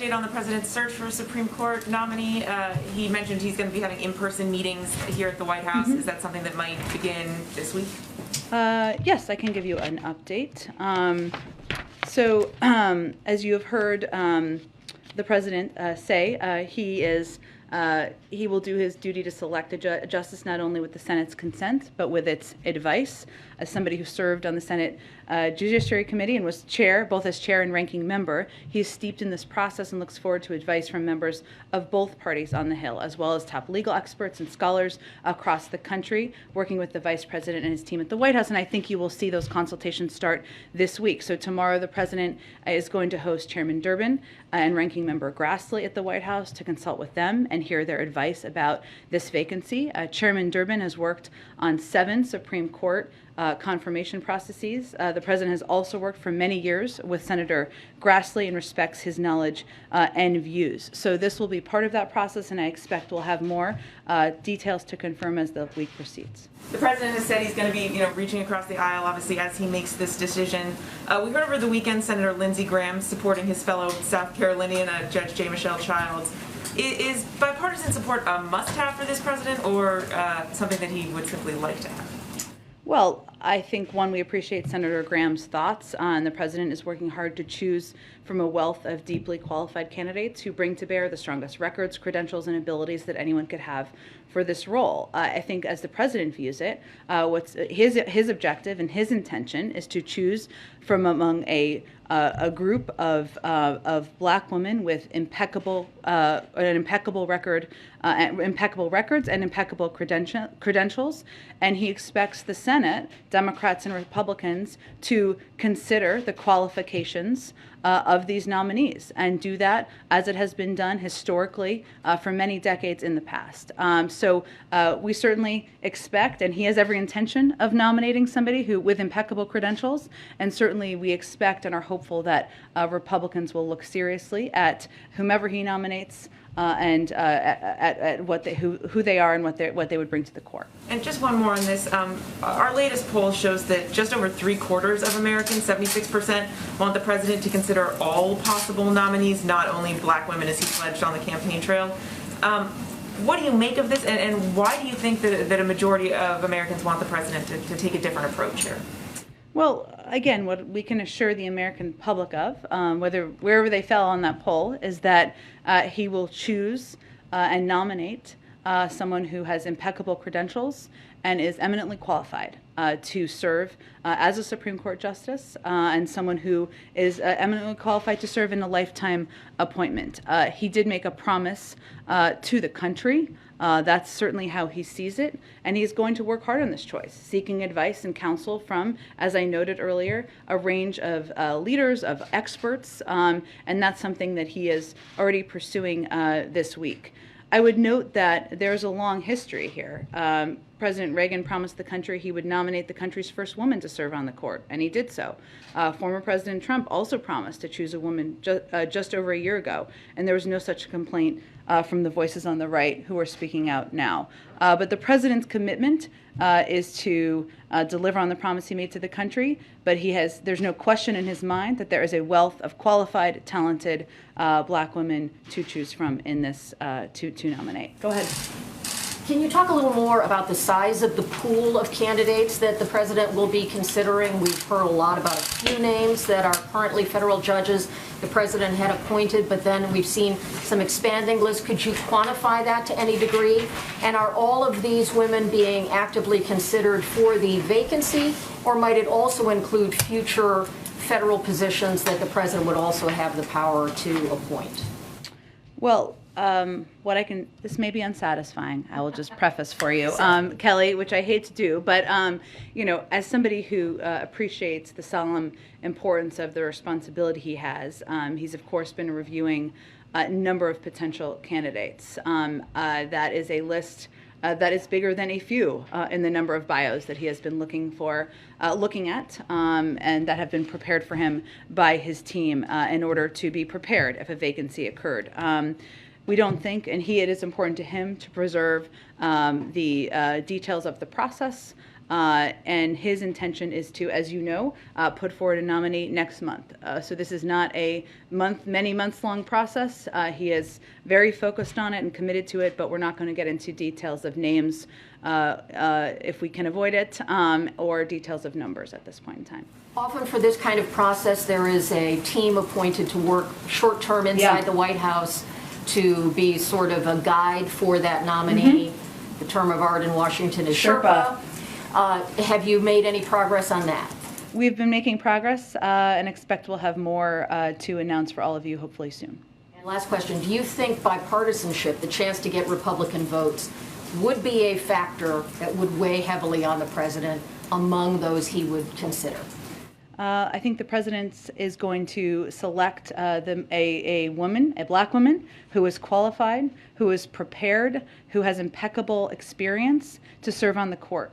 On the president's search for a Supreme Court nominee. He mentioned he's going to be having in-person meetings here at the White House. Is that something that might begin this week? Yes, I can give you an update. As you have heard the president say, he will do his duty to select a justice not only with the Senate's consent, but with its advice. As somebody who served on the Senate Judiciary Committee and was chair, both as chair and ranking member, he is steeped in this process and looks forward to advice from members of both parties on the Hill, as well as top legal experts and scholars across the country, working with the vice president and his team at the White House. And I think you will see those consultations start this week. So tomorrow, the president is going to host Chairman Durbin and ranking member Grassley at the White House to consult with them and hear their advice about this vacancy. Chairman Durbin has worked on 7 Supreme Court confirmation processes. The president has also worked for many years with Senator Grassley and respects his knowledge and views. So this will be part of that process, and I expect we'll have more details to confirm as the week proceeds. The president has said he's going to be, reaching across the aisle, obviously, as he makes this decision. We heard over the weekend Senator Lindsey Graham supporting his fellow South Carolinian, Judge J. Michelle Childs. Is bipartisan support a must-have for this president, or something that he would simply like to have? Well, I think, one, we appreciate Senator Graham's thoughts, and the president is working hard to choose from a wealth of deeply qualified candidates who bring to bear the strongest records, credentials, and abilities that anyone could have for this role. I think, as the president views it, what's his objective and his intention is to choose from among a group of black women with impeccable records and impeccable credentials, and he expects the Senate, Democrats and Republicans, to consider the qualifications of these nominees and do that as it has been done historically for many decades in the past. So we certainly expect, and he has every intention of nominating somebody who with impeccable credentials, and certainly we expect and are hopeful that Republicans will look seriously at whomever he nominates and at who they are and what they would bring to the court. And just one more on this. Our latest poll shows that just over 3/4 of Americans, 76%, want the president to consider all possible nominees, not only black women, as he pledged on the campaign trail. What do you make of this, and why do you think that a majority of Americans want the president to take a different approach here? Well, again, what we can assure the American public of, wherever they fell on that poll, is that he will choose and nominate someone who has impeccable credentials and is eminently qualified to serve as a Supreme Court justice, and someone who is eminently qualified to serve in a lifetime appointment. He did make a promise to the country. That's certainly how he sees it, and he's going to work hard on this choice, seeking advice and counsel from, as I noted earlier, a range of leaders, of experts, and that's something that he is already pursuing this week. I would note that there's a long history here. President Reagan promised the country he would nominate the country's first woman to serve on the court, and he did so. Former President Trump also promised to choose a woman just over a year ago, and there was no such complaint from the voices on the right who are speaking out now. But the president's commitment is to deliver on the promise he made to the country, but there's no question in his mind that there is a wealth of qualified, talented black women to choose from in this to nominate. Go ahead. Can you talk a little more about the size of the pool of candidates that the president will be considering? We've heard a lot about a few names that are currently federal judges the president had appointed, but then we've seen some expanding lists. Could you quantify that to any degree? And are all of these women being actively considered for the vacancy, or might it also include future federal positions that the president would also have the power to appoint? Well, this may be unsatisfying. I will just preface for you, Kelly, which I hate to do, but as somebody who appreciates the solemn importance of the responsibility he has, he's of course been reviewing a number of potential candidates. That is a list that is bigger than a few in the number of bios that he has been looking at, and that have been prepared for him by his team in order to be prepared if a vacancy occurred. We don't think, and it is important to him to preserve the details of the process And his intention is to, as you know, put forward a nominee next month. So this is not a many months long process. He is very focused on it and committed to it, but we're not going to get into details of names if we can avoid it, or details of numbers at this point in time. Often for this kind of process, there is a team appointed to work short-term inside the White House to be sort of a guide for that nominee. The term of art in Washington is Sherpa. Have you made any progress on that? We've been making progress and expect we'll have more to announce for all of you hopefully soon. And last question, do you think bipartisanship, the chance to get Republican votes, would be a factor that would weigh heavily on the president among those he would consider? I think the president is going to select a woman, a black woman, who is qualified, who is prepared, who has impeccable experience to serve on the court.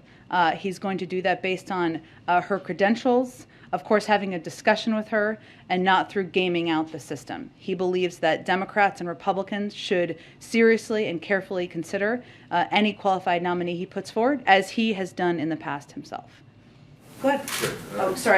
He's going to do that based on her credentials, of course having a discussion with her, and not through gaming out the system. He believes that Democrats and Republicans should seriously and carefully consider any qualified nominee he puts forward, as he has done in the past himself. Go ahead. Sure. Oh, sorry.